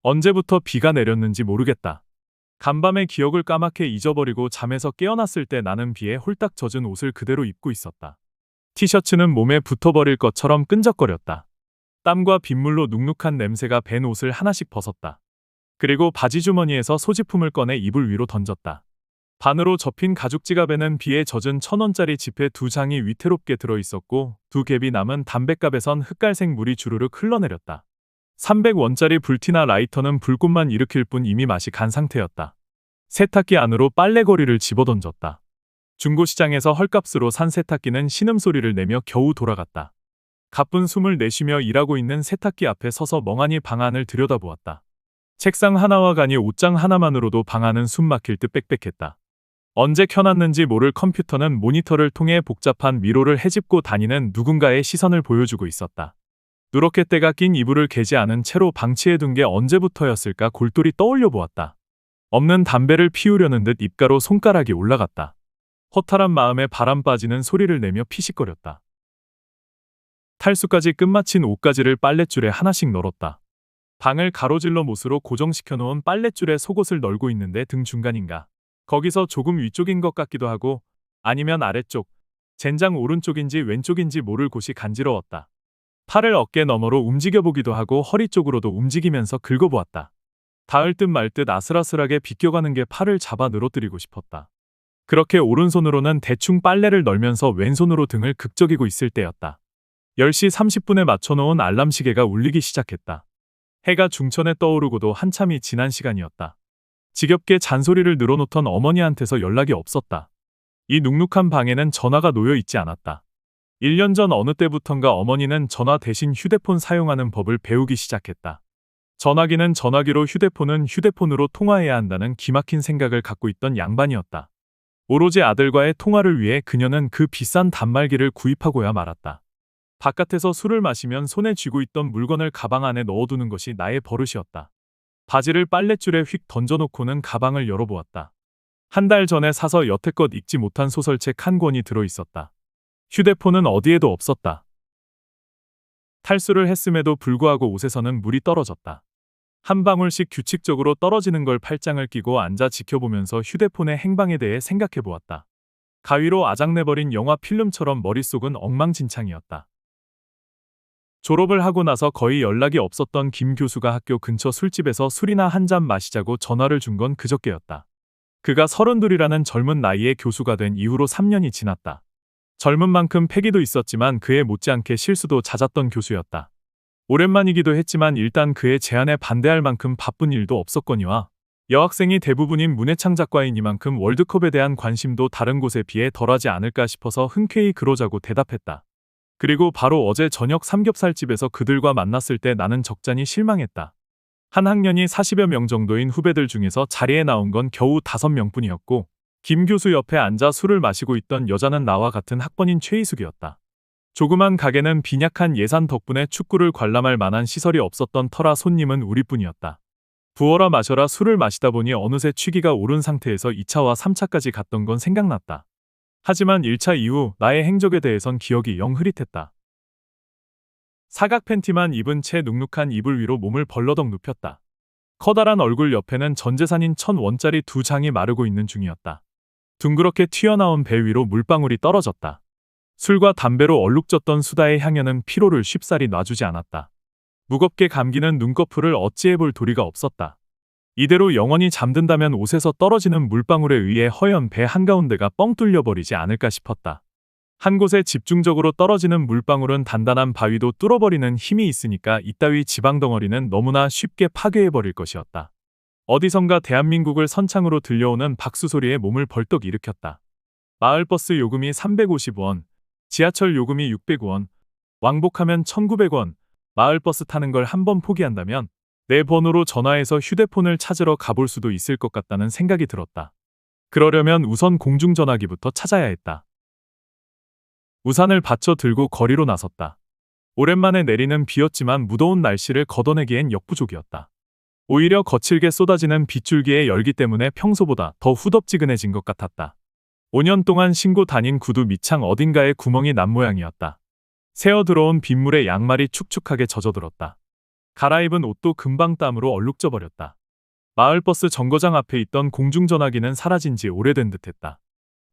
언제부터 비가 내렸는지 모르겠다. 간밤에 기억을 까맣게 잊어버리고 잠에서 깨어났을 때 나는 비에 홀딱 젖은 옷을 그대로 입고 있었다. 티셔츠는 몸에 붙어버릴 것처럼 끈적거렸다. 땀과 빗물로 눅눅한 냄새가 밴 옷을 하나씩 벗었다. 그리고 바지 주머니에서 소지품을 꺼내 이불 위로 던졌다. 반으로 접힌 가죽 지갑에는 비에 젖은 1,000원짜리 지폐 2장이 위태롭게 들어있었고 두 갭이 남은 담뱃갑에선 흑갈색 물이 주르륵 흘러내렸다. 300원짜리 불티나 라이터는 불꽃만 일으킬 뿐 이미 맛이 간 상태였다. 세탁기 안으로 빨래거리를 집어던졌다. 중고시장에서 헐값으로 산 세탁기는 신음소리를 내며 겨우 돌아갔다. 가쁜 숨을 내쉬며 일하고 있는 세탁기 앞에 서서 멍하니 방안을 들여다보았다. 책상 하나와 가니 옷장 하나만으로도 방안은 숨 막힐 듯 빽빽했다. 언제 켜놨는지 모를 컴퓨터는 모니터를 통해 복잡한 미로를 헤집고 다니는 누군가의 시선을 보여주고 있었다. 누렇게 때가 낀 이불을 개지 않은 채로 방치해둔 게 언제부터였을까 골똘히 떠올려 보았다. 없는 담배를 피우려는 듯 입가로 손가락이 올라갔다. 허탈한 마음에 바람 빠지는 소리를 내며 피식거렸다. 탈수까지 끝마친 옷가지를 빨랫줄에 하나씩 널었다. 방을 가로질러 못으로 고정시켜 놓은 빨랫줄에 속옷을 널고 있는데 등 중간인가. 거기서 조금 위쪽인 것 같기도 하고 아니면 아래쪽, 젠장 오른쪽인지 왼쪽인지 모를 곳이 간지러웠다. 팔을 어깨 너머로 움직여보기도 하고 허리 쪽으로도 움직이면서 긁어보았다. 닿을 듯 말 듯 아슬아슬하게 비껴가는 게 팔을 잡아 늘어뜨리고 싶었다. 그렇게 오른손으로는 대충 빨래를 널면서 왼손으로 등을 극적이고 있을 때였다. 10시 30분에 맞춰놓은 알람 시계가 울리기 시작했다. 해가 중천에 떠오르고도 한참이 지난 시간이었다. 지겹게 잔소리를 늘어놓던 어머니한테서 연락이 없었다. 이 눅눅한 방에는 전화가 놓여 있지 않았다. 1년 전 어느 때부턴가 어머니는 전화 대신 휴대폰 사용하는 법을 배우기 시작했다. 전화기는 전화기로 휴대폰은 휴대폰으로 통화해야 한다는 기막힌 생각을 갖고 있던 양반이었다. 오로지 아들과의 통화를 위해 그녀는 그 비싼 단말기를 구입하고야 말았다. 바깥에서 술을 마시면 손에 쥐고 있던 물건을 가방 안에 넣어두는 것이 나의 버릇이었다. 바지를 빨랫줄에 휙 던져놓고는 가방을 열어보았다. 한 달 전에 사서 여태껏 읽지 못한 소설책 한 권이 들어있었다. 휴대폰은 어디에도 없었다. 탈수를 했음에도 불구하고 옷에서는 물이 떨어졌다. 한 방울씩 규칙적으로 떨어지는 걸 팔짱을 끼고 앉아 지켜보면서 휴대폰의 행방에 대해 생각해보았다. 가위로 아작내버린 영화 필름처럼 머릿속은 엉망진창이었다. 졸업을 하고 나서 거의 연락이 없었던 김 교수가 학교 근처 술집에서 술이나 한 잔 마시자고 전화를 준 건 그저께였다. 그가 32이라는 젊은 나이에 교수가 된 이후로 3년이 지났다. 젊은 만큼 패기도 있었지만 그에 못지않게 실수도 잦았던 교수였다. 오랜만이기도 했지만 일단 그의 제안에 반대할 만큼 바쁜 일도 없었거니와 여학생이 대부분인 문해창 작가이니만큼 월드컵에 대한 관심도 다른 곳에 비해 덜하지 않을까 싶어서 흔쾌히 그러자고 대답했다. 그리고 바로 어제 저녁 삼겹살집에서 그들과 만났을 때 나는 적잖이 실망했다. 한 학년이 40여 명 정도인 후배들 중에서 자리에 나온 건 겨우 5명뿐이었고 김 교수 옆에 앉아 술을 마시고 있던 여자는 나와 같은 학번인 최희숙이었다. 조그만 가게는 빈약한 예산 덕분에 축구를 관람할 만한 시설이 없었던 터라 손님은 우리뿐이었다. 부어라 마셔라 술을 마시다 보니 어느새 취기가 오른 상태에서 2차와 3차까지 갔던 건 생각났다. 하지만 1차 이후 나의 행적에 대해선 기억이 영 흐릿했다. 사각 팬티만 입은 채 눅눅한 이불 위로 몸을 벌러덩 눕혔다. 커다란 얼굴 옆에는 전재산인 1,000원짜리 2장이 마르고 있는 중이었다. 둥그렇게 튀어나온 배 위로 물방울이 떨어졌다. 술과 담배로 얼룩졌던 수다의 향연은 피로를 쉽사리 놔주지 않았다. 무겁게 감기는 눈꺼풀을 어찌해볼 도리가 없었다. 이대로 영원히 잠든다면 옷에서 떨어지는 물방울에 의해 허연 배 한가운데가 뻥 뚫려버리지 않을까 싶었다. 한 곳에 집중적으로 떨어지는 물방울은 단단한 바위도 뚫어버리는 힘이 있으니까 이따위 지방덩어리는 너무나 쉽게 파괴해버릴 것이었다. 어디선가 대한민국을 선창으로 들려오는 박수 소리에 몸을 벌떡 일으켰다. 마을버스 요금이 350원, 지하철 요금이 600원, 왕복하면 1,900원, 마을버스 타는 걸 한번 포기한다면 내 번호로 전화해서 휴대폰을 찾으러 가볼 수도 있을 것 같다는 생각이 들었다. 그러려면 우선 공중전화기부터 찾아야 했다. 우산을 받쳐 들고 거리로 나섰다. 오랜만에 내리는 비였지만 무더운 날씨를 걷어내기엔 역부족이었다. 오히려 거칠게 쏟아지는 빗줄기의 열기 때문에 평소보다 더 후덥지근해진 것 같았다. 5년 동안 신고 다닌 구두 밑창 어딘가에 구멍이 난 모양이었다. 새어 들어온 빗물에 양말이 축축하게 젖어들었다. 갈아입은 옷도 금방 땀으로 얼룩져 버렸다. 마을버스 정거장 앞에 있던 공중전화기는 사라진 지 오래된 듯했다.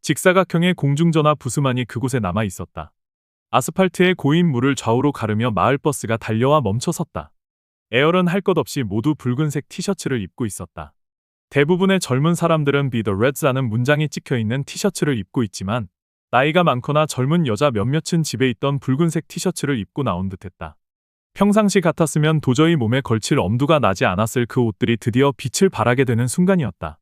직사각형의 공중전화 부스만이 그곳에 남아 있었다. 아스팔트에 고인 물을 좌우로 가르며 마을버스가 달려와 멈춰섰다. 에어런 할 것 없이 모두 붉은색 티셔츠를 입고 있었다. 대부분의 젊은 사람들은 Be the Reds라는 문장이 찍혀있는 티셔츠를 입고 있지만 나이가 많거나 젊은 여자 몇몇은 집에 있던 붉은색 티셔츠를 입고 나온 듯했다. 평상시 같았으면 도저히 몸에 걸칠 엄두가 나지 않았을 그 옷들이 드디어 빛을 발하게 되는 순간이었다.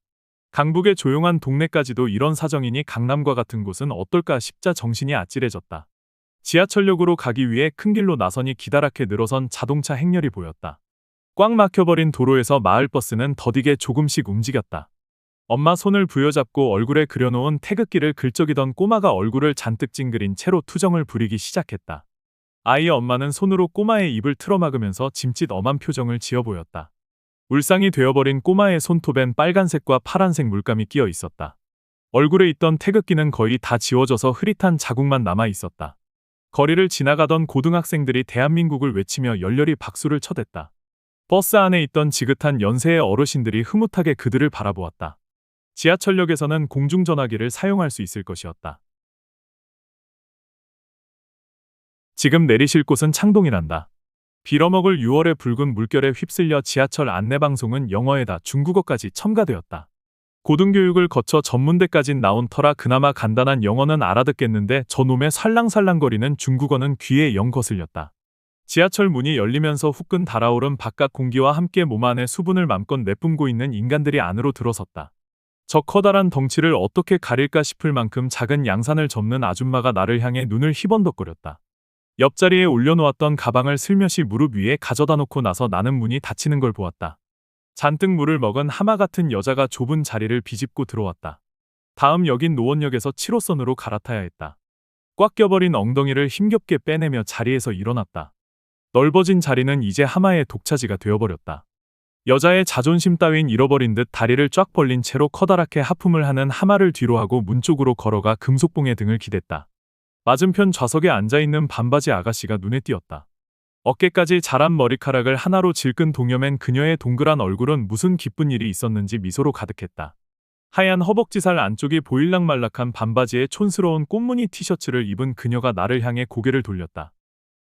강북의 조용한 동네까지도 이런 사정이니 강남과 같은 곳은 어떨까 싶자 정신이 아찔해졌다. 지하철역으로 가기 위해 큰 길로 나선이 기다랗게 늘어선 자동차 행렬이 보였다. 꽉 막혀버린 도로에서 마을버스는 더디게 조금씩 움직였다. 엄마 손을 부여잡고 얼굴에 그려놓은 태극기를 긁적이던 꼬마가 얼굴을 잔뜩 찡그린 채로 투정을 부리기 시작했다. 아이의 엄마는 손으로 꼬마의 입을 틀어막으면서 짐짓 엄한 표정을 지어 보였다. 울상이 되어버린 꼬마의 손톱엔 빨간색과 파란색 물감이 끼어 있었다. 얼굴에 있던 태극기는 거의 다 지워져서 흐릿한 자국만 남아 있었다. 거리를 지나가던 고등학생들이 대한민국을 외치며 열렬히 박수를 쳐댔다. 버스 안에 있던 지긋한 연세의 어르신들이 흐뭇하게 그들을 바라보았다. 지하철역에서는 공중전화기를 사용할 수 있을 것이었다. 지금 내리실 곳은 창동이란다. 빌어먹을 6월의 붉은 물결에 휩쓸려 지하철 안내방송은 영어에다 중국어까지 첨가되었다. 고등교육을 거쳐 전문대까진 나온 터라 그나마 간단한 영어는 알아듣겠는데 저놈의 살랑살랑거리는 중국어는 귀에 영 거슬렸다. 지하철 문이 열리면서 후끈 달아오른 바깥 공기와 함께 몸 안에 수분을 맘껏 내뿜고 있는 인간들이 안으로 들어섰다. 저 커다란 덩치를 어떻게 가릴까 싶을 만큼 작은 양산을 접는 아줌마가 나를 향해 눈을 희번덕거렸다. 옆자리에 올려놓았던 가방을 슬며시 무릎 위에 가져다 놓고 나서 나는 문이 닫히는 걸 보았다. 잔뜩 물을 먹은 하마 같은 여자가 좁은 자리를 비집고 들어왔다. 다음 역인 노원역에서 7호선으로 갈아타야 했다. 꽉 껴버린 엉덩이를 힘겹게 빼내며 자리에서 일어났다. 넓어진 자리는 이제 하마의 독차지가 되어버렸다. 여자의 자존심 따윈 잃어버린 듯 다리를 쫙 벌린 채로 커다랗게 하품을 하는 하마를 뒤로 하고 문 쪽으로 걸어가 금속봉에 등을 기댔다. 맞은편 좌석에 앉아있는 반바지 아가씨가 눈에 띄었다. 어깨까지 자란 머리카락을 하나로 질끈 동여맨 그녀의 동그란 얼굴은 무슨 기쁜 일이 있었는지 미소로 가득했다. 하얀 허벅지살 안쪽이 보일락말락한 반바지에 촌스러운 꽃무늬 티셔츠를 입은 그녀가 나를 향해 고개를 돌렸다.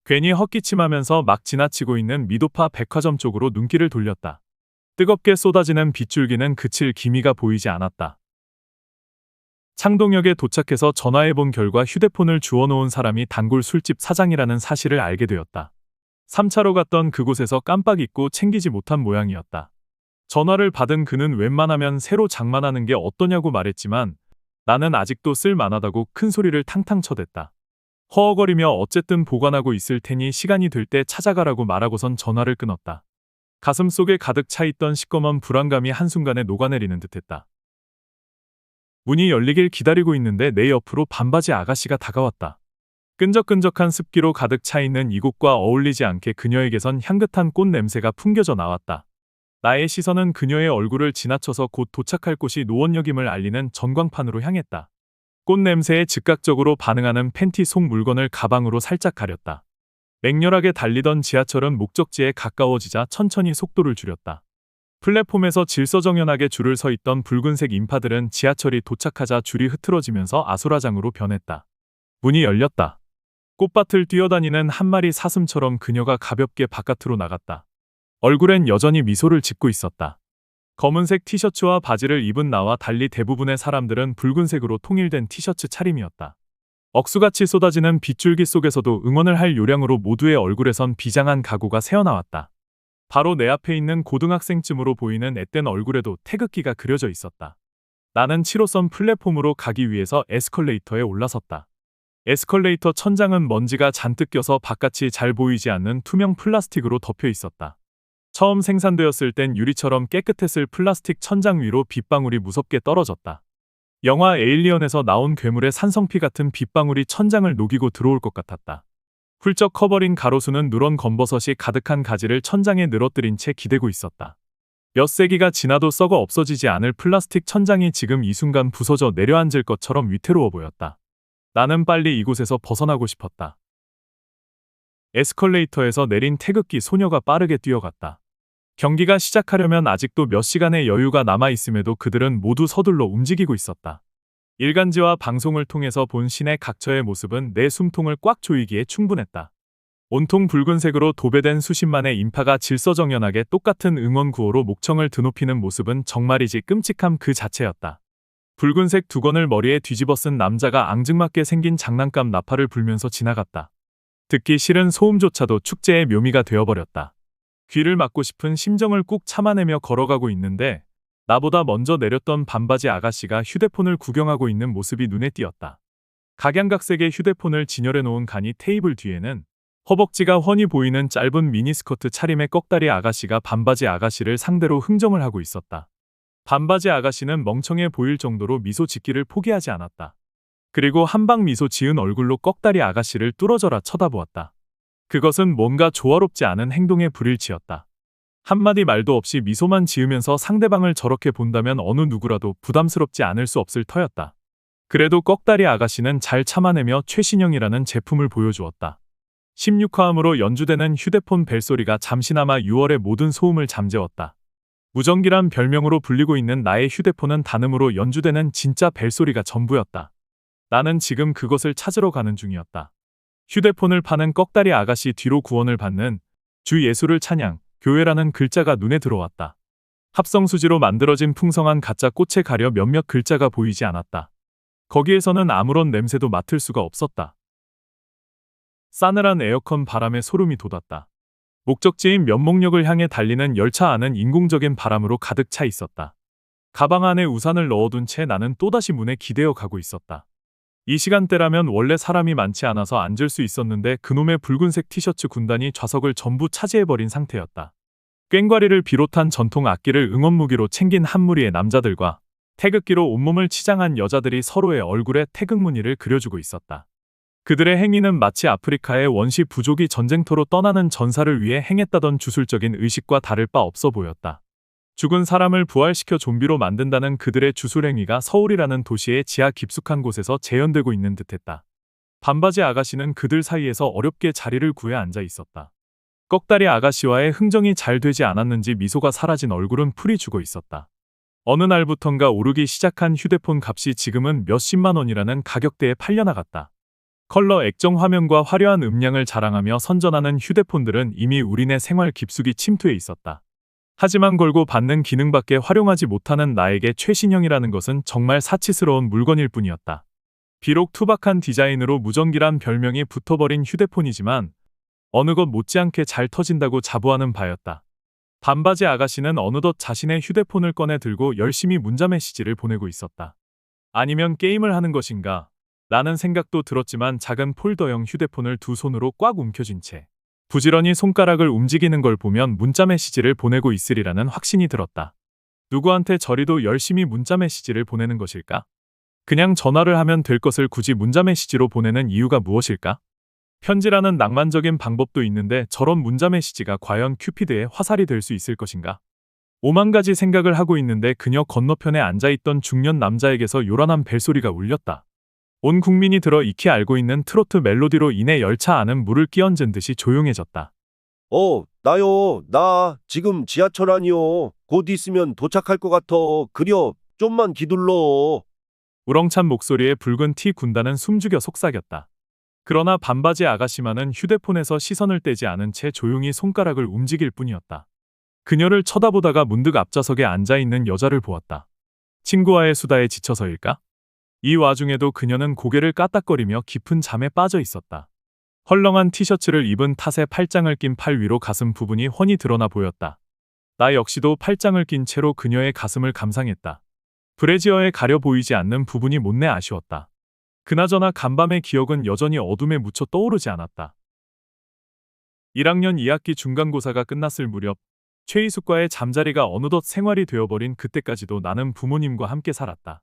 괜히 헛기침하면서 막 지나치고 있는 미도파 백화점 쪽으로 눈길을 돌렸다. 뜨겁게 쏟아지는 빗줄기는 그칠 기미가 보이지 않았다. 창동역에 도착해서 전화해본 결과 휴대폰을 주워놓은 사람이 단골 술집 사장이라는 사실을 알게 되었다. 3차로 갔던 그곳에서 깜빡 잊고 챙기지 못한 모양이었다. 전화를 받은 그는 웬만하면 새로 장만하는 게 어떠냐고 말했지만 나는 아직도 쓸만하다고 큰 소리를 탕탕 쳐댔다. 허허거리며 어쨌든 보관하고 있을 테니 시간이 될 때 찾아가라고 말하고선 전화를 끊었다. 가슴 속에 가득 차 있던 시꺼먼 불안감이 한순간에 녹아내리는 듯했다. 문이 열리길 기다리고 있는데 내 옆으로 반바지 아가씨가 다가왔다. 끈적끈적한 습기로 가득 차 있는 이곳과 어울리지 않게 그녀에게선 향긋한 꽃 냄새가 풍겨져 나왔다. 나의 시선은 그녀의 얼굴을 지나쳐서 곧 도착할 곳이 노원역임을 알리는 전광판으로 향했다. 꽃 냄새에 즉각적으로 반응하는 팬티 속 물건을 가방으로 살짝 가렸다. 맹렬하게 달리던 지하철은 목적지에 가까워지자 천천히 속도를 줄였다. 플랫폼에서 질서정연하게 줄을 서 있던 붉은색 인파들은 지하철이 도착하자 줄이 흐트러지면서 아수라장으로 변했다. 문이 열렸다. 꽃밭을 뛰어다니는 한 마리 사슴처럼 그녀가 가볍게 바깥으로 나갔다. 얼굴엔 여전히 미소를 짓고 있었다. 검은색 티셔츠와 바지를 입은 나와 달리 대부분의 사람들은 붉은색으로 통일된 티셔츠 차림이었다. 억수같이 쏟아지는 빗줄기 속에서도 응원을 할 요량으로 모두의 얼굴에선 비장한 각오가 새어나왔다. 바로 내 앞에 있는 고등학생쯤으로 보이는 앳된 얼굴에도 태극기가 그려져 있었다. 나는 7호선 플랫폼으로 가기 위해서 에스컬레이터에 올라섰다. 에스컬레이터 천장은 먼지가 잔뜩 껴서 바깥이 잘 보이지 않는 투명 플라스틱으로 덮여 있었다. 처음 생산되었을 땐 유리처럼 깨끗했을 플라스틱 천장 위로 빗방울이 무섭게 떨어졌다. 영화 에일리언에서 나온 괴물의 산성피 같은 빗방울이 천장을 녹이고 들어올 것 같았다. 훌쩍 커버린 가로수는 누런 검버섯이 가득한 가지를 천장에 늘어뜨린 채 기대고 있었다. 몇 세기가 지나도 썩어 없어지지 않을 플라스틱 천장이 지금 이 순간 부서져 내려앉을 것처럼 위태로워 보였다. 나는 빨리 이곳에서 벗어나고 싶었다. 에스컬레이터에서 내린 태극기 소녀가 빠르게 뛰어갔다. 경기가 시작하려면 아직도 몇 시간의 여유가 남아 있음에도 그들은 모두 서둘러 움직이고 있었다. 일간지와 방송을 통해서 본 신의 각처의 모습은 내 숨통을 꽉 조이기에 충분했다. 온통 붉은색으로 도배된 수십만의 인파가 질서정연하게 똑같은 응원 구호로 목청을 드높이는 모습은 정말이지 끔찍함 그 자체였다. 붉은색 두건을 머리에 뒤집어 쓴 남자가 앙증맞게 생긴 장난감 나팔을 불면서 지나갔다. 듣기 싫은 소음조차도 축제의 묘미가 되어버렸다. 귀를 막고 싶은 심정을 꾹 참아내며 걸어가고 있는데 나보다 먼저 내렸던 반바지 아가씨가 휴대폰을 구경하고 있는 모습이 눈에 띄었다. 각양각색의 휴대폰을 진열해 놓은 간이 테이블 뒤에는 허벅지가 훤히 보이는 짧은 미니스커트 차림의 꺽다리 아가씨가 반바지 아가씨를 상대로 흥정을 하고 있었다. 반바지 아가씨는 멍청해 보일 정도로 미소 짓기를 포기하지 않았다. 그리고 한방 미소 지은 얼굴로 꺽다리 아가씨를 뚫어져라 쳐다보았다. 그것은 뭔가 조화롭지 않은 행동의 불일치였다. 한마디 말도 없이 미소만 지으면서 상대방을 저렇게 본다면 어느 누구라도 부담스럽지 않을 수 없을 터였다. 그래도 꺽다리 아가씨는 잘 참아내며 최신형이라는 제품을 보여주었다. 16화음으로 연주되는 휴대폰 벨소리가 잠시나마 6월의 모든 소음을 잠재웠다. 무전기란 별명으로 불리고 있는 나의 휴대폰은 단음으로 연주되는 진짜 벨소리가 전부였다. 나는 지금 그것을 찾으러 가는 중이었다. 휴대폰을 파는 꺽다리 아가씨 뒤로 구원을 받는 주 예수를 찬양, 교회라는 글자가 눈에 들어왔다. 합성수지로 만들어진 풍성한 가짜 꽃에 가려 몇몇 글자가 보이지 않았다. 거기에서는 아무런 냄새도 맡을 수가 없었다. 싸늘한 에어컨 바람에 소름이 돋았다. 목적지인 면목역을 향해 달리는 열차 안은 인공적인 바람으로 가득 차 있었다. 가방 안에 우산을 넣어둔 채 나는 또다시 문에 기대어 가고 있었다. 이 시간대라면 원래 사람이 많지 않아서 앉을 수 있었는데 그놈의 붉은색 티셔츠 군단이 좌석을 전부 차지해버린 상태였다. 꽹과리를 비롯한 전통 악기를 응원무기로 챙긴 한 무리의 남자들과 태극기로 온몸을 치장한 여자들이 서로의 얼굴에 태극 무늬를 그려주고 있었다. 그들의 행위는 마치 아프리카의 원시 부족이 전쟁터로 떠나는 전사를 위해 행했다던 주술적인 의식과 다를 바 없어 보였다. 죽은 사람을 부활시켜 좀비로 만든다는 그들의 주술행위가 서울이라는 도시의 지하 깊숙한 곳에서 재현되고 있는 듯했다. 반바지 아가씨는 그들 사이에서 어렵게 자리를 구해 앉아 있었다. 꺽다리 아가씨와의 흥정이 잘 되지 않았는지 미소가 사라진 얼굴은 풀이 죽어 있었다. 어느 날부턴가 오르기 시작한 휴대폰 값이 지금은 몇십만 원이라는 가격대에 팔려나갔다. 컬러 액정 화면과 화려한 음량을 자랑하며 선전하는 휴대폰들은 이미 우리네 생활 깊숙이 침투해 있었다. 하지만 걸고 받는 기능밖에 활용하지 못하는 나에게 최신형이라는 것은 정말 사치스러운 물건일 뿐이었다. 비록 투박한 디자인으로 무전기란 별명이 붙어버린 휴대폰이지만 어느 것 못지않게 잘 터진다고 자부하는 바였다. 반바지 아가씨는 어느덧 자신의 휴대폰을 꺼내 들고 열심히 문자 메시지를 보내고 있었다. 아니면 게임을 하는 것인가? 라는 생각도 들었지만 작은 폴더형 휴대폰을 두 손으로 꽉 움켜쥔 채 부지런히 손가락을 움직이는 걸 보면 문자 메시지를 보내고 있으리라는 확신이 들었다. 누구한테 저리도 열심히 문자 메시지를 보내는 것일까? 그냥 전화를 하면 될 것을 굳이 문자 메시지로 보내는 이유가 무엇일까? 편지라는 낭만적인 방법도 있는데 저런 문자 메시지가 과연 큐피드의 화살이 될 수 있을 것인가? 오만 가지 생각을 하고 있는데 그녀 건너편에 앉아있던 중년 남자에게서 요란한 벨소리가 울렸다. 온 국민이 들어 익히 알고 있는 트로트 멜로디로 인해 열차 안은 물을 끼얹은 듯이 조용해졌다. 나요. 나 지금 지하철 아니요. 곧 있으면 도착할 것 같아. 그려, 좀만 기둘러. 우렁찬 목소리에 붉은 티 군단은 숨죽여 속삭였다. 그러나 반바지 아가씨만은 휴대폰에서 시선을 떼지 않은 채 조용히 손가락을 움직일 뿐이었다. 그녀를 쳐다보다가 문득 앞좌석에 앉아있는 여자를 보았다. 친구와의 수다에 지쳐서일까? 이 와중에도 그녀는 고개를 까딱거리며 깊은 잠에 빠져 있었다. 헐렁한 티셔츠를 입은 탓에 팔짱을 낀 팔 위로 가슴 부분이 훤히 드러나 보였다. 나 역시도 팔짱을 낀 채로 그녀의 가슴을 감상했다. 브래지어에 가려 보이지 않는 부분이 못내 아쉬웠다. 그나저나 간밤의 기억은 여전히 어둠에 묻혀 떠오르지 않았다. 1학년 2학기 중간고사가 끝났을 무렵 최희숙과의 잠자리가 어느덧 생활이 되어버린 그때까지도 나는 부모님과 함께 살았다.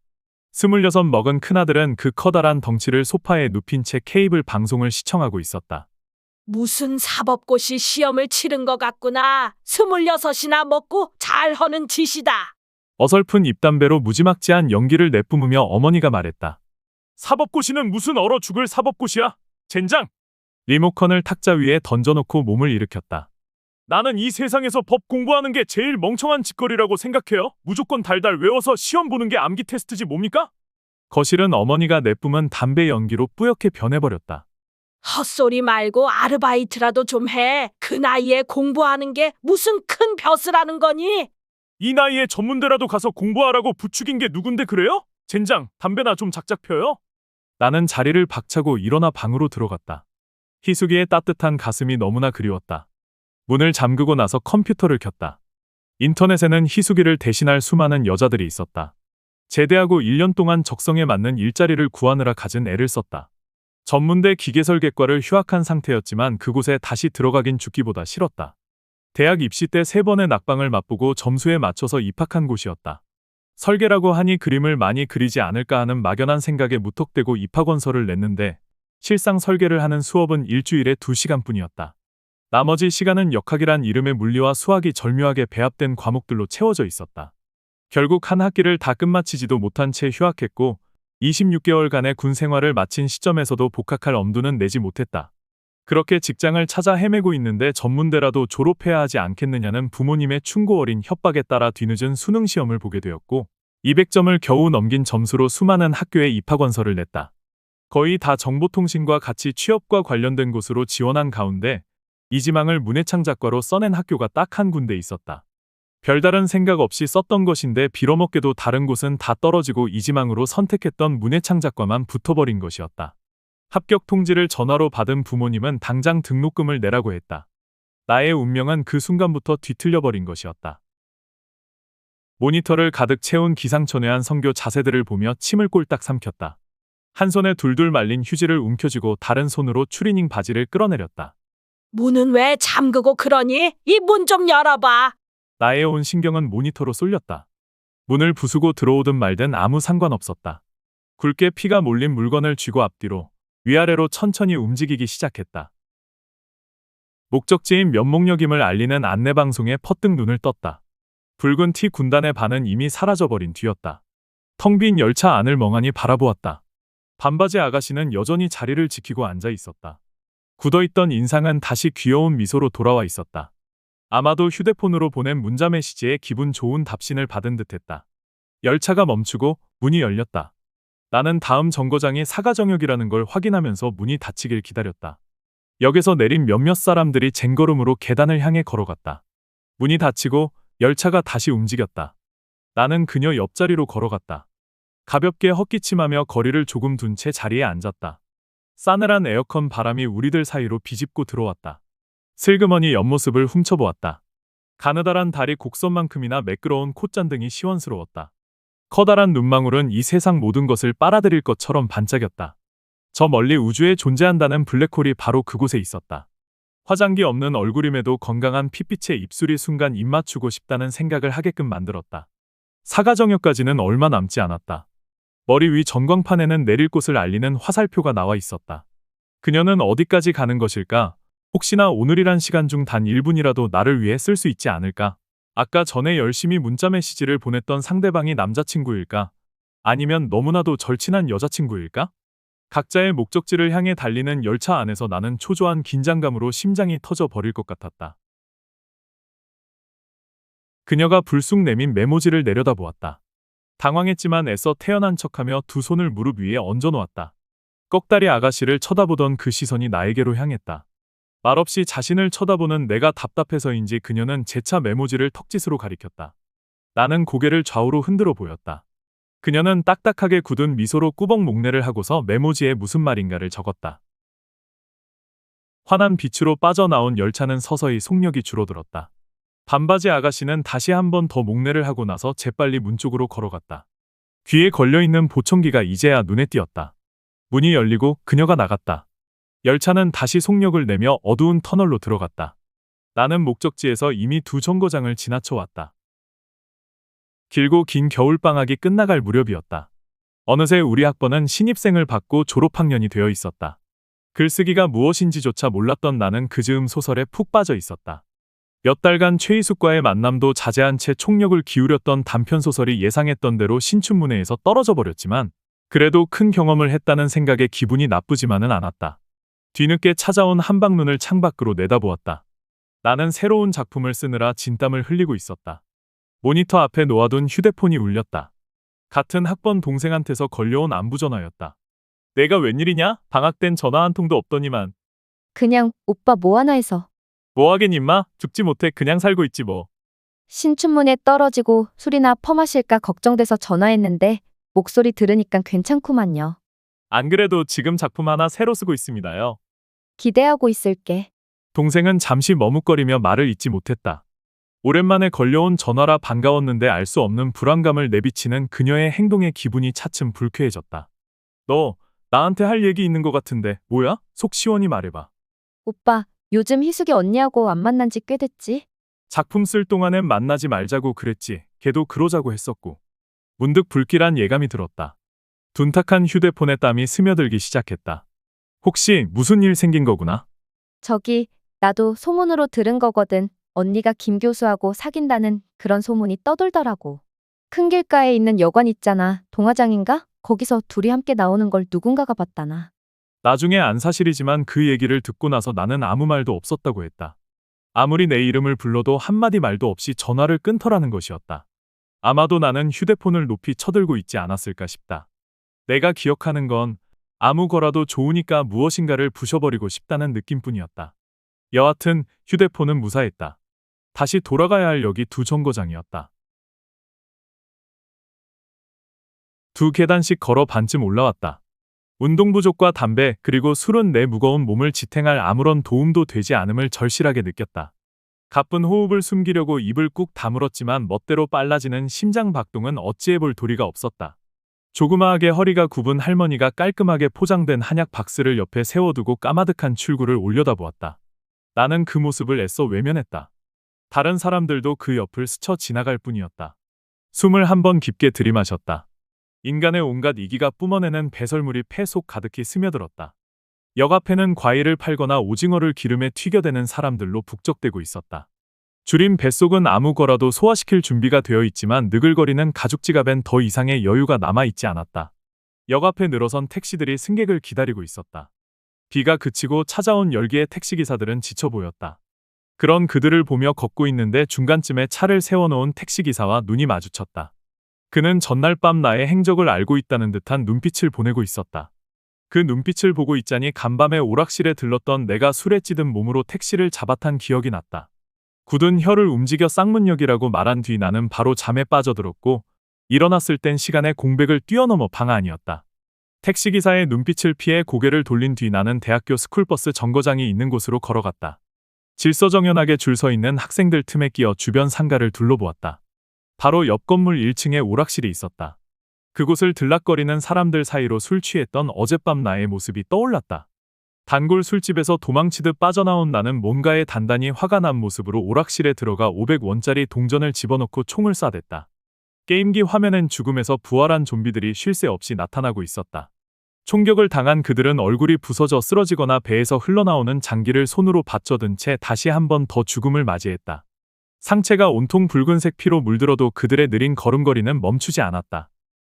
26 먹은 큰아들은 그 커다란 덩치를 소파에 눕힌 채 케이블 방송을 시청하고 있었다. 무슨 사법고시 시험을 치른 것 같구나. 26이나 먹고 잘하는 짓이다. 어설픈 입담배로 무지막지한 연기를 내뿜으며 어머니가 말했다. 사법고시는 무슨 얼어 죽을 사법고시야. 젠장! 리모컨을 탁자 위에 던져놓고 몸을 일으켰다. 나는 이 세상에서 법 공부하는 게 제일 멍청한 짓거리라고 생각해요. 무조건 달달 외워서 시험 보는 게 암기 테스트지 뭡니까? 거실은 어머니가 내뿜은 담배 연기로 뿌옇게 변해버렸다. 헛소리 말고 아르바이트라도 좀 해. 그 나이에 공부하는 게 무슨 큰 벼슬하는 거니? 이 나이에 전문대라도 가서 공부하라고 부추긴 게 누군데 그래요? 젠장, 담배나 좀 작작 펴요. 나는 자리를 박차고 일어나 방으로 들어갔다. 희숙이의 따뜻한 가슴이 너무나 그리웠다. 문을 잠그고 나서 컴퓨터를 켰다. 인터넷에는 희숙이를 대신할 수많은 여자들이 있었다. 제대하고 1년 동안 적성에 맞는 일자리를 구하느라 갖은 애를 썼다. 전문대 기계설계과를 휴학한 상태였지만 그곳에 다시 들어가긴 죽기보다 싫었다. 대학 입시 때 3번의 낙방을 맛보고 점수에 맞춰서 입학한 곳이었다. 설계라고 하니 그림을 많이 그리지 않을까 하는 막연한 생각에 무턱대고 입학원서를 냈는데 실상 설계를 하는 수업은 일주일에 2시간뿐이었다. 나머지 시간은 역학이란 이름의 물리와 수학이 절묘하게 배합된 과목들로 채워져 있었다. 결국 한 학기를 다 끝마치지도 못한 채 휴학했고 26개월간의 군 생활을 마친 시점에서도 복학할 엄두는 내지 못했다. 그렇게 직장을 찾아 헤매고 있는데 전문대라도 졸업해야 하지 않겠느냐는 부모님의 충고 어린 협박에 따라 뒤늦은 수능 시험을 보게 되었고 200점을 겨우 넘긴 점수로 수많은 학교에 입학원서를 냈다. 거의 다 정보통신과 같이 취업과 관련된 곳으로 지원한 가운데 이지망을 문해창작과로 써낸 학교가 딱 한 군데 있었다. 별다른 생각 없이 썼던 것인데 빌어먹게도 다른 곳은 다 떨어지고 이지망으로 선택했던 문해창작과만 붙어버린 것이었다. 합격 통지를 전화로 받은 부모님은 당장 등록금을 내라고 했다. 나의 운명은 그 순간부터 뒤틀려버린 것이었다. 모니터를 가득 채운 기상천외한 성교 자세들을 보며 침을 꼴딱 삼켰다. 한 손에 둘둘 말린 휴지를 움켜쥐고 다른 손으로 추리닝 바지를 끌어내렸다. 문은 왜 잠그고 그러니? 이 문 좀 열어봐. 나의 온 신경은 모니터로 쏠렸다. 문을 부수고 들어오든 말든 아무 상관없었다. 굵게 피가 몰린 물건을 쥐고 앞뒤로 위아래로 천천히 움직이기 시작했다. 목적지인 면목역임을 알리는 안내방송에 퍼뜩 눈을 떴다. 붉은 티 군단의 반은 이미 사라져버린 뒤였다. 텅 빈 열차 안을 멍하니 바라보았다. 반바지 아가씨는 여전히 자리를 지키고 앉아 있었다. 굳어있던 인상은 다시 귀여운 미소로 돌아와 있었다. 아마도 휴대폰으로 보낸 문자 메시지에 기분 좋은 답신을 받은 듯했다. 열차가 멈추고 문이 열렸다. 나는 다음 정거장이 사가정역이라는 걸 확인하면서 문이 닫히길 기다렸다. 역에서 내린 몇몇 사람들이 쟁걸음으로 계단을 향해 걸어갔다. 문이 닫히고 열차가 다시 움직였다. 나는 그녀 옆자리로 걸어갔다. 가볍게 헛기침하며 거리를 조금 둔 채 자리에 앉았다. 싸늘한 에어컨 바람이 우리들 사이로 비집고 들어왔다. 슬그머니 옆모습을 훔쳐보았다. 가느다란 다리 곡선만큼이나 매끄러운 콧잔등이 시원스러웠다. 커다란 눈망울은 이 세상 모든 것을 빨아들일 것처럼 반짝였다. 저 멀리 우주에 존재한다는 블랙홀이 바로 그곳에 있었다. 화장기 없는 얼굴임에도 건강한 핏빛의 입술이 순간 입맞추고 싶다는 생각을 하게끔 만들었다. 사가정역까지는 얼마 남지 않았다. 머리 위 전광판에는 내릴 곳을 알리는 화살표가 나와 있었다. 그녀는 어디까지 가는 것일까? 혹시나 오늘이란 시간 중 단 1분이라도 나를 위해 쓸 수 있지 않을까? 아까 전에 열심히 문자 메시지를 보냈던 상대방이 남자친구일까? 아니면 너무나도 절친한 여자친구일까? 각자의 목적지를 향해 달리는 열차 안에서 나는 초조한 긴장감으로 심장이 터져 버릴 것 같았다. 그녀가 불쑥 내민 메모지를 내려다보았다. 당황했지만 애써 태연한 척하며 두 손을 무릎 위에 얹어놓았다. 꺽다리 아가씨를 쳐다보던 그 시선이 나에게로 향했다. 말없이 자신을 쳐다보는 내가 답답해서인지 그녀는 재차 메모지를 턱짓으로 가리켰다. 나는 고개를 좌우로 흔들어 보였다. 그녀는 딱딱하게 굳은 미소로 꾸벅 목례를 하고서 메모지에 무슨 말인가를 적었다. 환한 빛으로 빠져나온 열차는 서서히 속력이 줄어들었다. 반바지 아가씨는 다시 한 번 더 목례를 하고 나서 재빨리 문 쪽으로 걸어갔다. 귀에 걸려있는 보청기가 이제야 눈에 띄었다. 문이 열리고 그녀가 나갔다. 열차는 다시 속력을 내며 어두운 터널로 들어갔다. 나는 목적지에서 이미 2정거장을 지나쳐 왔다. 길고 긴 겨울방학이 끝나갈 무렵이었다. 어느새 우리 학번은 신입생을 받고 졸업학년이 되어 있었다. 글쓰기가 무엇인지조차 몰랐던 나는 그 즈음 소설에 푹 빠져 있었다. 몇 달간 최희숙과의 만남도 자제한 채 총력을 기울였던 단편소설이 예상했던 대로 신춘문예에서 떨어져 버렸지만 그래도 큰 경험을 했다는 생각에 기분이 나쁘지만은 않았다. 뒤늦게 찾아온 한방눈을 창밖으로 내다보았다. 나는 새로운 작품을 쓰느라 진땀을 흘리고 있었다. 모니터 앞에 놓아둔 휴대폰이 울렸다. 같은 학번 동생한테서 걸려온 안부전화였다. 내가 웬일이냐? 방학 땐 전화 한 통도 없더니만. 그냥 오빠 뭐 하나 해서. 뭐하긴 임마? 죽지 못해 그냥 살고 있지 뭐. 신춘문예 떨어지고 술이나 퍼마실까 걱정돼서 전화했는데 목소리 들으니까 괜찮구만요. 안 그래도 지금 작품 하나 새로 쓰고 있습니다요. 기대하고 있을게. 동생은 잠시 머뭇거리며 말을 잇지 못했다. 오랜만에 걸려온 전화라 반가웠는데 알 수 없는 불안감을 내비치는 그녀의 행동에 기분이 차츰 불쾌해졌다. 너 나한테 할 얘기 있는 것 같은데 뭐야? 속 시원히 말해봐. 오빠, 요즘 희숙이 언니하고 안 만난 지 꽤 됐지? 작품 쓸 동안엔 만나지 말자고 그랬지. 걔도 그러자고 했었고. 문득 불길한 예감이 들었다. 둔탁한 휴대폰에 땀이 스며들기 시작했다. 혹시 무슨 일 생긴 거구나? 저기, 나도 소문으로 들은 거거든. 언니가 김 교수하고 사귄다는 그런 소문이 떠돌더라고. 큰 길가에 있는 여관 있잖아. 동화장인가? 거기서 둘이 함께 나오는 걸 누군가가 봤다나. 나중에 안 사실이지만 그 얘기를 듣고 나서 나는 아무 말도 없었다고 했다. 아무리 내 이름을 불러도 한마디 말도 없이 전화를 끊더라는 것이었다. 아마도 나는 휴대폰을 높이 쳐들고 있지 않았을까 싶다. 내가 기억하는 건 아무 거라도 좋으니까 무엇인가를 부셔버리고 싶다는 느낌뿐이었다. 여하튼 휴대폰은 무사했다. 다시 돌아가야 할 역이 두 정거장이었다. 두 계단씩 걸어 반쯤 올라왔다. 운동 부족과 담배 그리고 술은 내 무거운 몸을 지탱할 아무런 도움도 되지 않음을 절실하게 느꼈다. 가쁜 호흡을 숨기려고 입을 꾹 다물었지만 멋대로 빨라지는 심장 박동은 어찌해볼 도리가 없었다. 조그마하게 허리가 굽은 할머니가 깔끔하게 포장된 한약 박스를 옆에 세워두고 까마득한 출구를 올려다보았다. 나는 그 모습을 애써 외면했다. 다른 사람들도 그 옆을 스쳐 지나갈 뿐이었다. 숨을 한 번 깊게 들이마셨다. 인간의 온갖 이기가 뿜어내는 배설물이 폐 속 가득히 스며들었다. 역 앞에는 과일을 팔거나 오징어를 기름에 튀겨대는 사람들로 북적대고 있었다. 줄인 뱃속은 아무 거라도 소화시킬 준비가 되어 있지만 느글거리는 가죽 지갑엔 더 이상의 여유가 남아있지 않았다. 역 앞에 늘어선 택시들이 승객을 기다리고 있었다. 비가 그치고 찾아온 열기에 택시기사들은 지쳐 보였다. 그런 그들을 보며 걷고 있는데 중간쯤에 차를 세워놓은 택시기사와 눈이 마주쳤다. 그는 전날 밤 나의 행적을 알고 있다는 듯한 눈빛을 보내고 있었다. 그 눈빛을 보고 있자니 간밤에 오락실에 들렀던 내가 술에 찌든 몸으로 택시를 잡아탄 기억이 났다. 굳은 혀를 움직여 쌍문역이라고 말한 뒤 나는 바로 잠에 빠져들었고 일어났을 땐 시간의 공백을 뛰어넘어 방 안이었다. 택시기사의 눈빛을 피해 고개를 돌린 뒤 나는 대학교 스쿨버스 정거장이 있는 곳으로 걸어갔다. 질서정연하게 줄 서 있는 학생들 틈에 끼어 주변 상가를 둘러보았다. 바로 옆 건물 1층에 오락실이 있었다. 그곳을 들락거리는 사람들 사이로 술 취했던 어젯밤 나의 모습이 떠올랐다. 단골 술집에서 도망치듯 빠져나온 나는 뭔가에 단단히 화가 난 모습으로 오락실에 들어가 500원짜리 동전을 집어넣고 총을 쏴댔다. 게임기 화면엔 죽음에서 부활한 좀비들이 쉴 새 없이 나타나고 있었다. 총격을 당한 그들은 얼굴이 부서져 쓰러지거나 배에서 흘러나오는 장기를 손으로 받쳐든 채 다시 한 번 더 죽음을 맞이했다. 상체가 온통 붉은색 피로 물들어도 그들의 느린 걸음걸이는 멈추지 않았다.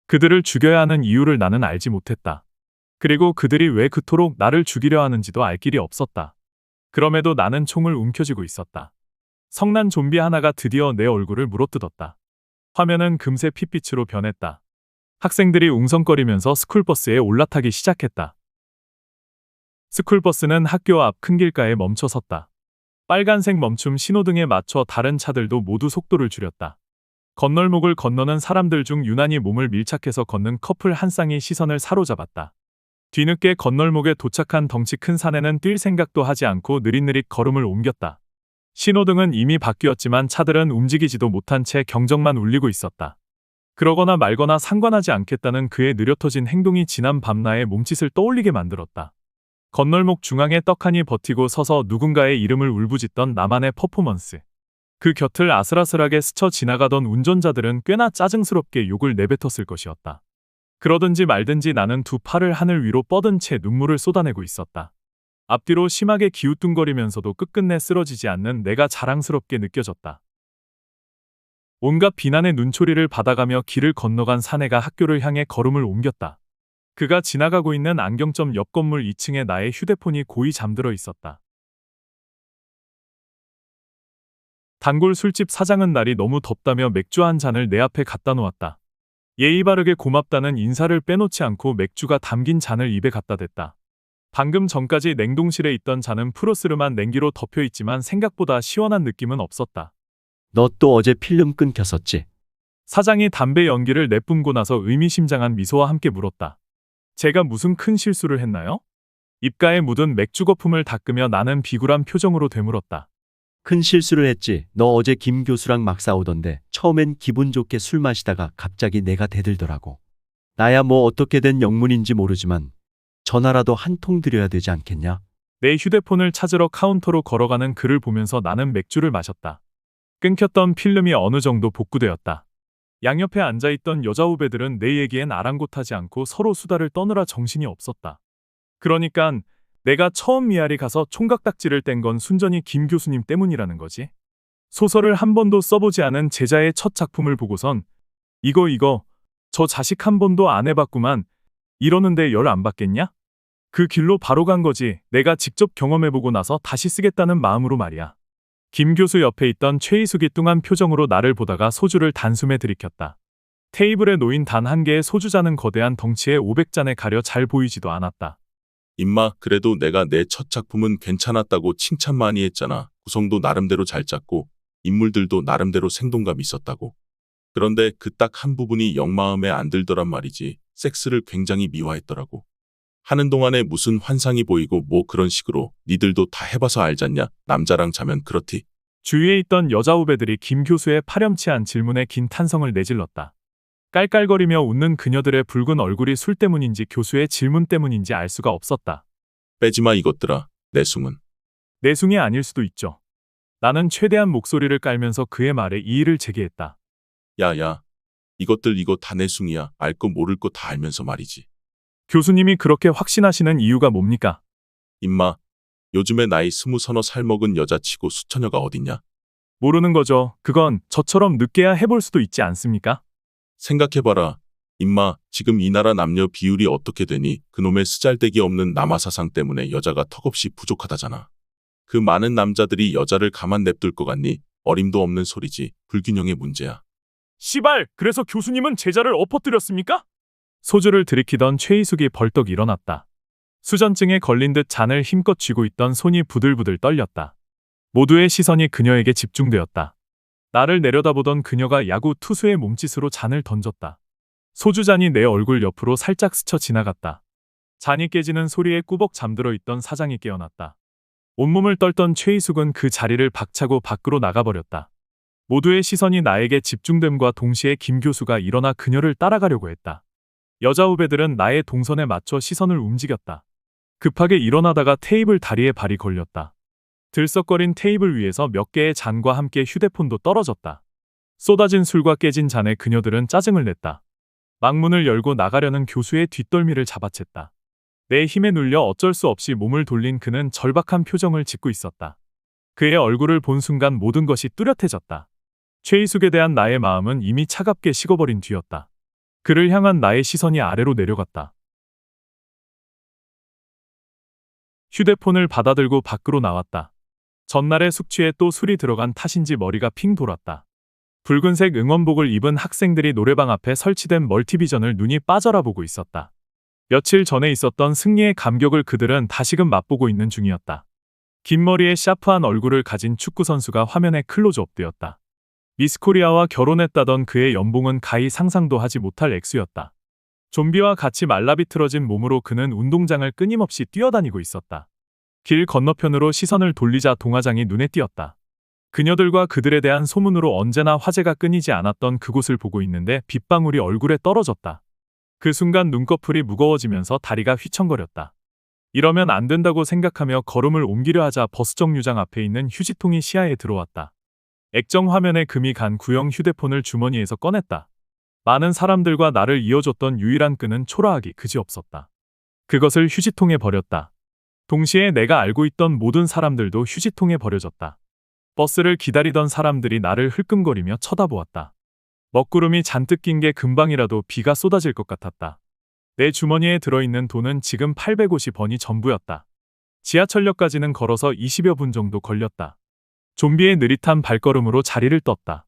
그들을 죽여야 하는 이유를 나는 알지 못했다. 그리고 그들이 왜 그토록 나를 죽이려 하는지도 알 길이 없었다. 그럼에도 나는 총을 움켜쥐고 있었다. 성난 좀비 하나가 드디어 내 얼굴을 물어뜯었다. 화면은 금세 핏빛으로 변했다. 학생들이 웅성거리면서 스쿨버스에 올라타기 시작했다. 스쿨버스는 학교 앞 큰 길가에 멈춰 섰다. 빨간색 멈춤 신호등에 맞춰 다른 차들도 모두 속도를 줄였다. 건널목을 건너는 사람들 중 유난히 몸을 밀착해서 걷는 커플 한 쌍이 시선을 사로잡았다. 뒤늦게 건널목에 도착한 덩치 큰 사내는 뛸 생각도 하지 않고 느릿느릿 걸음을 옮겼다. 신호등은 이미 바뀌었지만 차들은 움직이지도 못한 채 경적만 울리고 있었다. 그러거나 말거나 상관하지 않겠다는 그의 느려터진 행동이 지난 밤나의 몸짓을 떠올리게 만들었다. 건널목 중앙에 떡하니 버티고 서서 누군가의 이름을 울부짖던 나만의 퍼포먼스. 그 곁을 아슬아슬하게 스쳐 지나가던 운전자들은 꽤나 짜증스럽게 욕을 내뱉었을 것이었다. 그러든지 말든지 나는 두 팔을 하늘 위로 뻗은 채 눈물을 쏟아내고 있었다. 앞뒤로 심하게 기우뚱거리면서도 끝끝내 쓰러지지 않는 내가 자랑스럽게 느껴졌다. 온갖 비난의 눈초리를 받아가며 길을 건너간 사내가 학교를 향해 걸음을 옮겼다. 그가 지나가고 있는 안경점 옆 건물 2층에 나의 휴대폰이 고이 잠들어 있었다. 단골 술집 사장은 날이 너무 덥다며 맥주 한 잔을 내 앞에 갖다 놓았다. 예의 바르게 고맙다는 인사를 빼놓지 않고 맥주가 담긴 잔을 입에 갖다 댔다. 방금 전까지 냉동실에 있던 잔은 프로스름한 냉기로 덮여 있지만 생각보다 시원한 느낌은 없었다. 너 또 어제 필름 끊겼었지? 사장이 담배 연기를 내뿜고 나서 의미심장한 미소와 함께 물었다. 제가 무슨 큰 실수를 했나요? 입가에 묻은 맥주 거품을 닦으며 나는 비굴한 표정으로 되물었다. 큰 실수를 했지. 너 어제 김 교수랑 막 싸우던데 처음엔 기분 좋게 술 마시다가 갑자기 내가 대들더라고. 나야 뭐 어떻게 된 영문인지 모르지만 전화라도 한 통 드려야 되지 않겠냐? 내 휴대폰을 찾으러 카운터로 걸어가는 그를 보면서 나는 맥주를 마셨다. 끊겼던 필름이 어느 정도 복구되었다. 양옆에 앉아있던 여자 후배들은 내 얘기엔 아랑곳하지 않고 서로 수다를 떠느라 정신이 없었다. 그러니깐 내가 처음 미아리 가서 총각딱지를 뗀 건 순전히 김 교수님 때문이라는 거지. 소설을 한 번도 써보지 않은 제자의 첫 작품을 보고선 이거 저 자식 한 번도 안 해봤구만 이러는데 열 안 받겠냐? 그 길로 바로 간 거지. 내가 직접 경험해보고 나서 다시 쓰겠다는 마음으로 말이야. 김 교수 옆에 있던 최희숙이 뚱한 표정으로 나를 보다가 소주를 단숨에 들이켰다. 테이블에 놓인 단 한 개의 소주잔은 거대한 덩치에 500잔에 가려 잘 보이지도 않았다. 임마, 그래도 내가 내 첫 작품은 괜찮았다고 칭찬 많이 했잖아. 구성도 나름대로 잘 짰고 인물들도 나름대로 생동감 있었다고. 그런데 그 딱 한 부분이 영 마음에 안 들더란 말이지. 섹스를 굉장히 미화했더라고. 하는 동안에 무슨 환상이 보이고 뭐 그런 식으로. 니들도 다 해봐서 알잖냐. 남자랑 자면 그렇디. 주위에 있던 여자 후배들이 김 교수의 파렴치한 질문에 긴 탄성을 내질렀다. 깔깔거리며 웃는 그녀들의 붉은 얼굴이 술 때문인지 교수의 질문 때문인지 알 수가 없었다. 빼지마 이것들아. 내 숨은. 내숭이 아닐 수도 있죠. 나는 최대한 목소리를 깔면서 그의 말에 이의를 제기했다. 야야. 이것들 이거 다 내 숭이야. 알 거 모를 거 다 알면서 말이지. 교수님이 그렇게 확신하시는 이유가 뭡니까? 임마. 요즘에 나이 20서너 살 먹은 여자치고 수처녀가 어딨냐. 모르는 거죠. 그건 저처럼 늦게야 해볼 수도 있지 않습니까? 생각해봐라. 임마, 지금 이 나라 남녀 비율이 어떻게 되니? 그놈의 쓰잘데기 없는 남아사상 때문에 여자가 턱없이 부족하다잖아. 그 많은 남자들이 여자를 가만 냅둘 것 같니? 어림도 없는 소리지. 불균형의 문제야. 시발! 그래서 교수님은 제자를 엎어뜨렸습니까? 소주를 들이키던 최희숙이 벌떡 일어났다. 수전증에 걸린 듯 잔을 힘껏 쥐고 있던 손이 부들부들 떨렸다. 모두의 시선이 그녀에게 집중되었다. 나를 내려다보던 그녀가 야구 투수의 몸짓으로 잔을 던졌다. 소주잔이 내 얼굴 옆으로 살짝 스쳐 지나갔다. 잔이 깨지는 소리에 꾸벅 잠들어 있던 사장이 깨어났다. 온몸을 떨던 최희숙은 그 자리를 박차고 밖으로 나가버렸다. 모두의 시선이 나에게 집중됨과 동시에 김 교수가 일어나 그녀를 따라가려고 했다. 여자 후배들은 나의 동선에 맞춰 시선을 움직였다. 급하게 일어나다가 테이블 다리에 발이 걸렸다. 들썩거린 테이블 위에서 몇 개의 잔과 함께 휴대폰도 떨어졌다. 쏟아진 술과 깨진 잔에 그녀들은 짜증을 냈다. 막문을 열고 나가려는 교수의 뒷덜미를 잡아챘다. 내 힘에 눌려 어쩔 수 없이 몸을 돌린 그는 절박한 표정을 짓고 있었다. 그의 얼굴을 본 순간 모든 것이 뚜렷해졌다. 최희숙에 대한 나의 마음은 이미 차갑게 식어버린 뒤였다. 그를 향한 나의 시선이 아래로 내려갔다. 휴대폰을 받아들고 밖으로 나왔다. 전날의 숙취에 또 술이 들어간 탓인지 머리가 핑 돌았다. 붉은색 응원복을 입은 학생들이 노래방 앞에 설치된 멀티비전을 눈이 빠져라 보고 있었다. 며칠 전에 있었던 승리의 감격을 그들은 다시금 맛보고 있는 중이었다. 긴 머리에 샤프한 얼굴을 가진 축구선수가 화면에 클로즈업되었다. 미스코리아와 결혼했다던 그의 연봉은 가히 상상도 하지 못할 액수였다. 좀비와 같이 말라비틀어진 몸으로 그는 운동장을 끊임없이 뛰어다니고 있었다. 길 건너편으로 시선을 돌리자 동화장이 눈에 띄었다. 그녀들과 그들에 대한 소문으로 언제나 화제가 끊이지 않았던 그곳을 보고 있는데 빗방울이 얼굴에 떨어졌다. 그 순간 눈꺼풀이 무거워지면서 다리가 휘청거렸다. 이러면 안 된다고 생각하며 걸음을 옮기려 하자 버스 정류장 앞에 있는 휴지통이 시야에 들어왔다. 액정 화면에 금이 간 구형 휴대폰을 주머니에서 꺼냈다. 많은 사람들과 나를 이어줬던 유일한 끈은 초라하기 그지없었다. 그것을 휴지통에 버렸다. 동시에 내가 알고 있던 모든 사람들도 휴지통에 버려졌다. 버스를 기다리던 사람들이 나를 흘끔거리며 쳐다보았다. 먹구름이 잔뜩 낀 게 금방이라도 비가 쏟아질 것 같았다. 내 주머니에 들어있는 돈은 지금 850원이 전부였다. 지하철역까지는 걸어서 20여 분 정도 걸렸다. 좀비의 느릿한 발걸음으로 자리를 떴다.